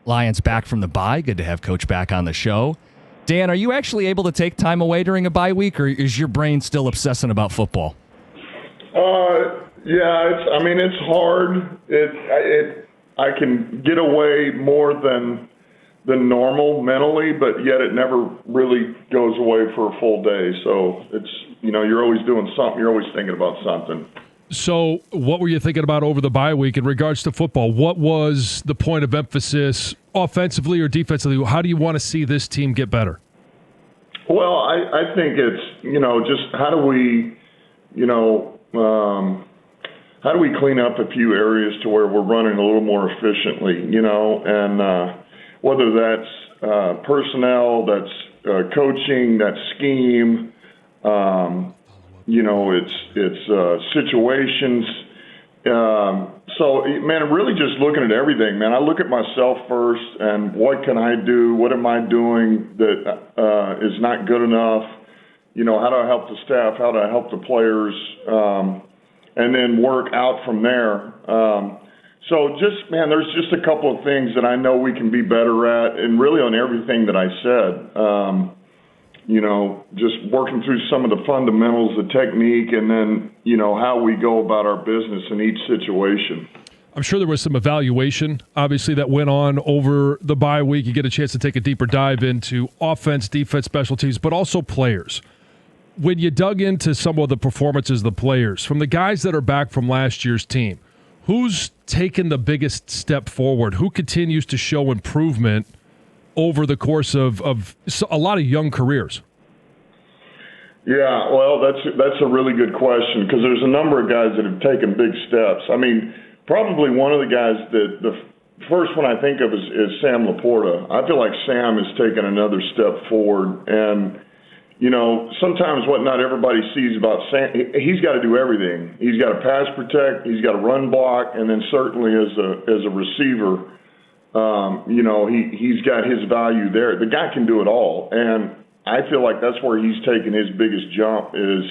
Lions back from the bye. Good to have Coach back on the show. Dan, are you actually able to take time away during a bye week, or is your brain still obsessing about football? Yeah, it's hard. I can get away more than normal mentally, but yet it never really goes away for a full day. So it's, you're always doing something. You're always thinking about something. So what were you thinking about over the bye week in regards to football? What was the point of emphasis offensively or defensively? How do you want to see this team get better? Well, I think it's, just how do we clean up a few areas to where we're running a little more efficiently, and whether that's personnel, that's coaching, that's scheme, it's situations. So, man, really just looking at everything, man. I look at myself first and what can I do? What am I doing that is not good enough? How do I help the staff? How do I help the players? And then work out from there. So there's just a couple of things that I know we can be better at, and really on everything that I said. Just working through some of the fundamentals, the technique, and then, how we go about our business in each situation. I'm sure there was some evaluation, obviously, that went on over the bye week. You get a chance to take a deeper dive into offense, defense, special teams, but also players. When you dug into some of the performances of the players, from the guys that are back from last year's team, who's taken the biggest step forward? Who continues to show improvement over the course of a lot of young careers? Yeah, well, that's a really good question, because there's a number of guys that have taken big steps. I mean, probably one of the guys that the first one I think of is Sam Laporta. I feel like Sam has taken another step forward, and sometimes what not everybody sees about Sam, he's got to do everything. He's got to pass protect, he's got to run block, and then certainly as a receiver, he's got his value there. The guy can do it all, and I feel like that's where he's taken his biggest jump is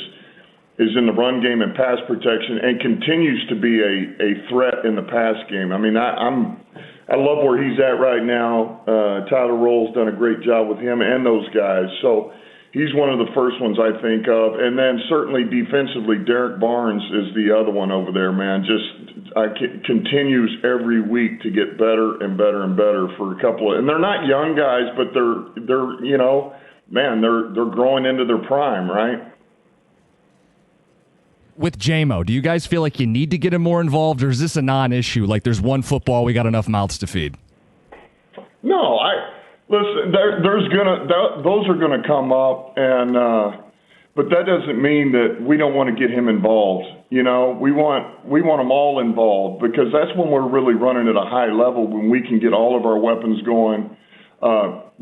in the run game and pass protection, and continues to be a threat in the pass game. I mean, I love where he's at right now. Tyler Roll's done a great job with him and those guys. So he's one of the first ones I think of. And then certainly defensively, Derek Barnes is the other one over there, man. Continues every week to get better and better and better for a couple of – and they're not young guys, but they're they're growing into their prime, right? With JMO, do you guys feel like you need to get him more involved, or is this a non-issue? Like, there's one football, we got enough mouths to feed? No, listen. Those are gonna come up, and but that doesn't mean that we don't want to get him involved. We want them all involved, because that's when we're really running at a high level, when we can get all of our weapons going,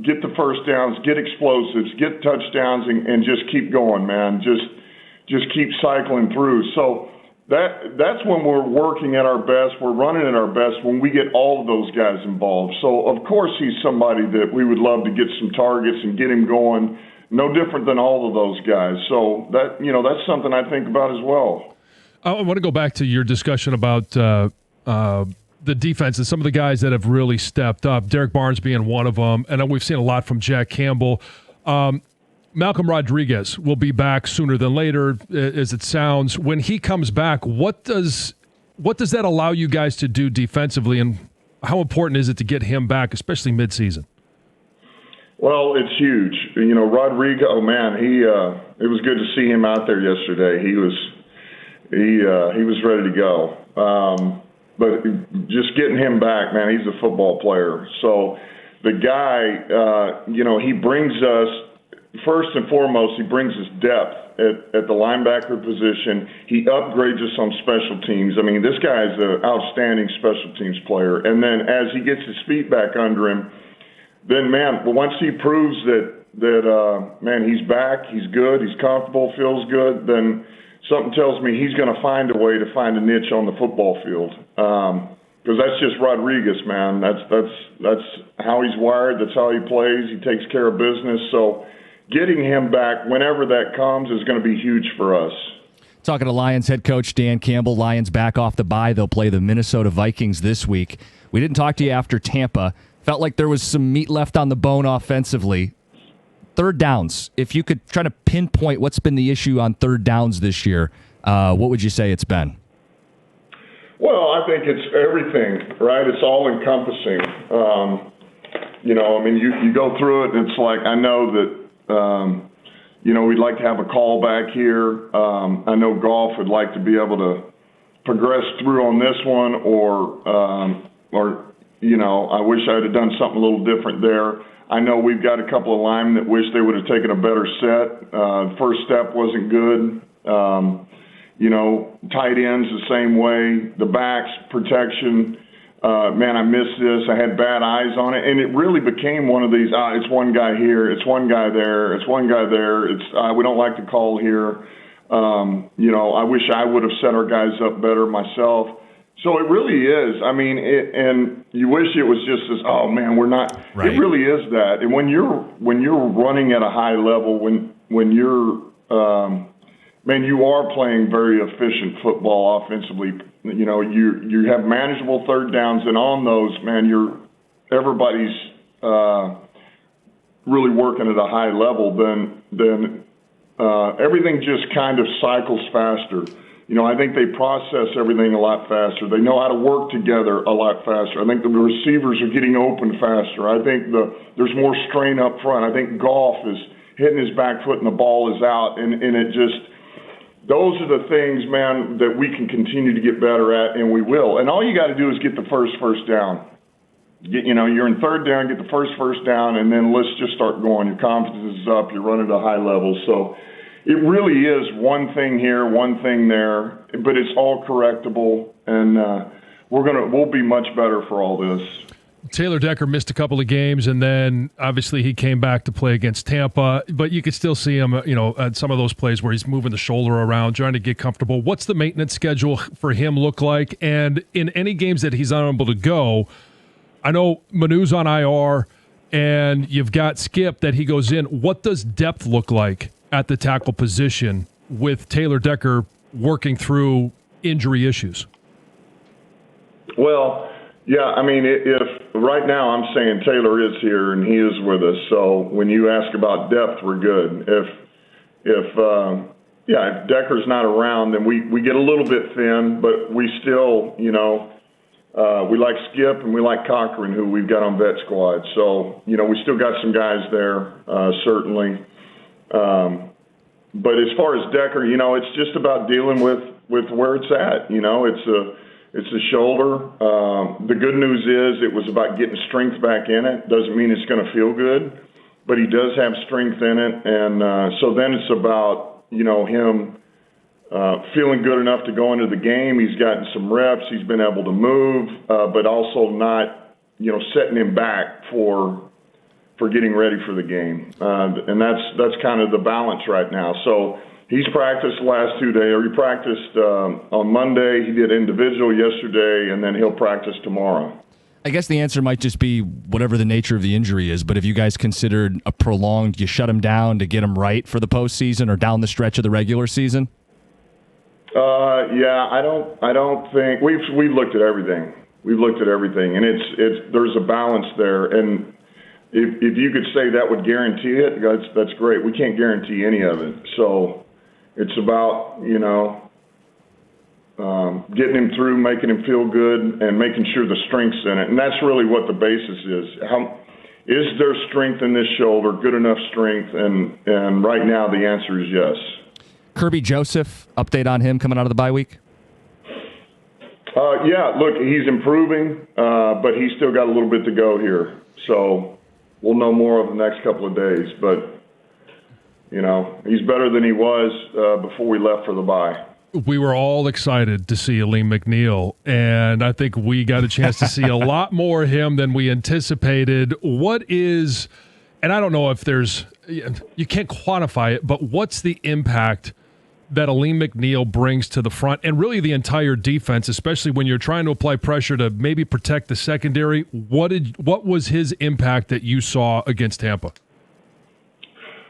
get the first downs, get explosives, get touchdowns, and just keep going, man. Just keep cycling through. So that's when we're working at our best. We're running at our best when we get all of those guys involved. So, of course, he's somebody that we would love to get some targets and get him going, no different than all of those guys. So that's something I think about as well. I want to go back to your discussion about the defense and some of the guys that have really stepped up, Derek Barnes being one of them, and we've seen a lot from Jack Campbell. Malcolm Rodriguez will be back sooner than later, as it sounds. When he comes back, what does that allow you guys to do defensively, and how important is it to get him back, especially midseason? Well, it's huge. Rodriguez, oh man, it was good to see him out there yesterday. He was ready to go. But just getting him back, man, he's a football player. So the guy, he brings us, first and foremost, he brings us depth at the linebacker position. He upgrades us on special teams. I mean, this guy is an outstanding special teams player. And then as he gets his feet back under him, then, man, once he proves that he's back, he's good, he's comfortable, feels good, then something tells me he's going to find a way to find a niche on the football field. Because that's just Rodriguez, man. That's how he's wired. That's how he plays. He takes care of business. So getting him back whenever that comes is going to be huge for us. Talking to Lions head coach Dan Campbell. Lions back off the bye. They'll play the Minnesota Vikings this week. We didn't talk to you after Tampa. Felt like there was some meat left on the bone offensively. Third downs, if you could try to pinpoint what's been the issue on third downs this year, what would you say it's been? Well, I think it's everything, right? It's all encompassing. You go through it, and it's like, I know that, we'd like to have a call back here. I know Goff would like to be able to progress through on this one, or I wish I'd have done something a little different there. I know we've got a couple of linemen that wish they would have taken a better set. First step wasn't good. Tight ends the same way. The backs, protection. Man, I missed this. I had bad eyes on it. And it really became one of these, it's one guy here, it's one guy there, it's one guy there. We don't like the call here. I wish I would have set our guys up better myself. So it really is. I mean, and you wish it was just as, oh man, we're not. Right. It really is that. And when you're running at a high level, when you're, you are playing very efficient football offensively. You have manageable third downs, and on those, man, everybody's really working at a high level. Then everything just kind of cycles faster. I think they process everything a lot faster. They know how to work together a lot faster. I think the receivers are getting open faster. I think there's more strain up front. I think Goff is hitting his back foot and the ball is out, and it just – those are the things, man, that we can continue to get better at, and we will. And all you got to do is get the first down. You're in third down, get the first down, and then let's just start going. Your confidence is up. You're running at a high level. So it really is one thing here, one thing there, but it's all correctable, and we'll be much better for all this. Taylor Decker missed a couple of games, and then obviously he came back to play against Tampa, but you could still see him, at some of those plays where he's moving the shoulder around, trying to get comfortable. What's the maintenance schedule for him look like? And in any games that he's unable to go, I know Manu's on IR, and you've got Skip that he goes in. What does depth look like at the tackle position with Taylor Decker working through injury issues? Well, yeah, if right now I'm saying Taylor is here and he is with us. So when you ask about depth, we're good. If Decker's not around, then we get a little bit thin, but we still, we like Skip and we like Cochran, who we've got on vet squad. So, we still got some guys there, certainly. But as far as Decker, it's just about dealing with where it's at. It's a shoulder. The good news is it was about getting strength back in it. Doesn't mean it's going to feel good, but he does have strength in it. And so then it's about, him feeling good enough to go into the game. He's gotten some reps. He's been able to move, but also not, setting him back for getting ready for the game. And that's kind of the balance right now. So he's practiced the last 2 days, or he practiced on Monday. He did individual yesterday, and then he'll practice tomorrow. I guess the answer might just be whatever the nature of the injury is, but if you guys considered a prolonged, you shut him down to get him right for the postseason or down the stretch of the regular season? I don't think we've looked at everything. We've looked at everything, and there's a balance there. And if you could say that would guarantee it, that's great. We can't guarantee any of it. So it's about, getting him through, making him feel good, and making sure the strength's in it. And that's really what the basis is. Is there strength in this shoulder, good enough strength? And right now the answer is yes. Kirby Joseph, update on him coming out of the bye week? Look, he's improving, but he's still got a little bit to go here. So we'll know more over the next couple of days. But, he's better than he was before we left for the bye. We were all excited to see Aleem McNeil, and I think we got a chance to see a lot more of him than we anticipated. What is, and I don't know if you can't quantify it, but what's the impact that Aleem McNeil brings to the front and really the entire defense, especially when you're trying to apply pressure to maybe protect the secondary? What was his impact that you saw against Tampa?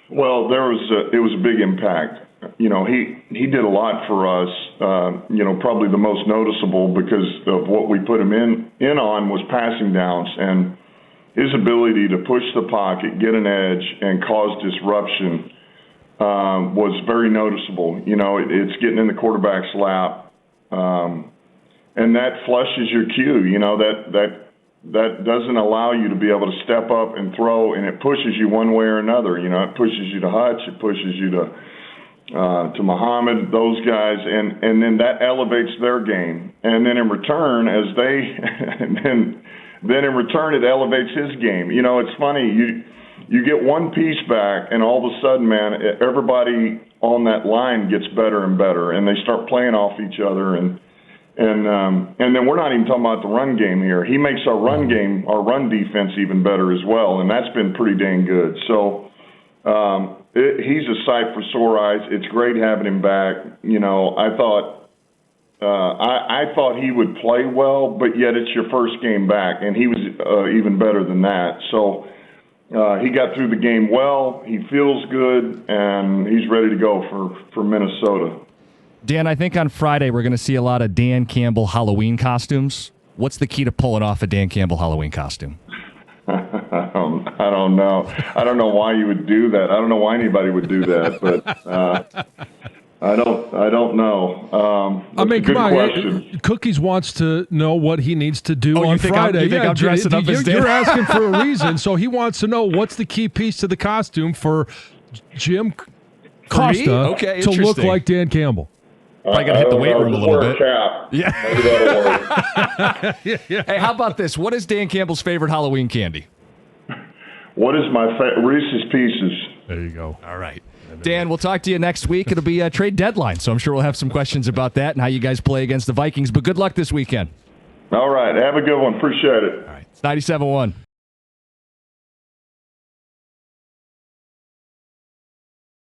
Well, it was a big impact. He did a lot for us. Probably the most noticeable because of what we put him in on was passing downs. And his ability to push the pocket, get an edge, and cause disruption was very noticeable. It's getting in the quarterback's lap, and that flushes your cue. That doesn't allow you to be able to step up and throw, and it pushes you one way or another. It pushes you to Hutch, it pushes you to Muhammad, those guys, and then that elevates their game. And then in return, then in return it elevates his game. It's funny, you get one piece back, and all of a sudden, man, everybody on that line gets better and better, and they start playing off each other, and then we're not even talking about the run game here. He makes our run game, our run defense even better as well, and that's been pretty dang good. So he's a sight for sore eyes. It's great having him back. I thought he would play well, but yet it's your first game back, and he was even better than that. So he got through the game well. He feels good, and he's ready to go for Minnesota. Dan, I think on Friday we're going to see a lot of Dan Campbell Halloween costumes. What's the key to pulling off a Dan Campbell Halloween costume? I don't know. I don't know why you would do that. I don't know why anybody would do that, but I don't know. Come on. Cookies wants to know what he needs to do on Friday. You think I'm dressing up as Dan? You're asking for a reason, so he wants to know what's the key piece to the costume for Jim Costa to look like Dan Campbell. Probably got to hit the weight room a little bit. Cap. Yeah. Maybe that'll work. Yeah. Hey, how about this? What is Dan Campbell's favorite Halloween candy? What is my Reese's Pieces? There you go. All right. Dan, we'll talk to you next week. It'll be a trade deadline, so I'm sure we'll have some questions about that and how you guys play against the Vikings. But good luck this weekend. All right. Have a good one. Appreciate it. All right. It's 97.1.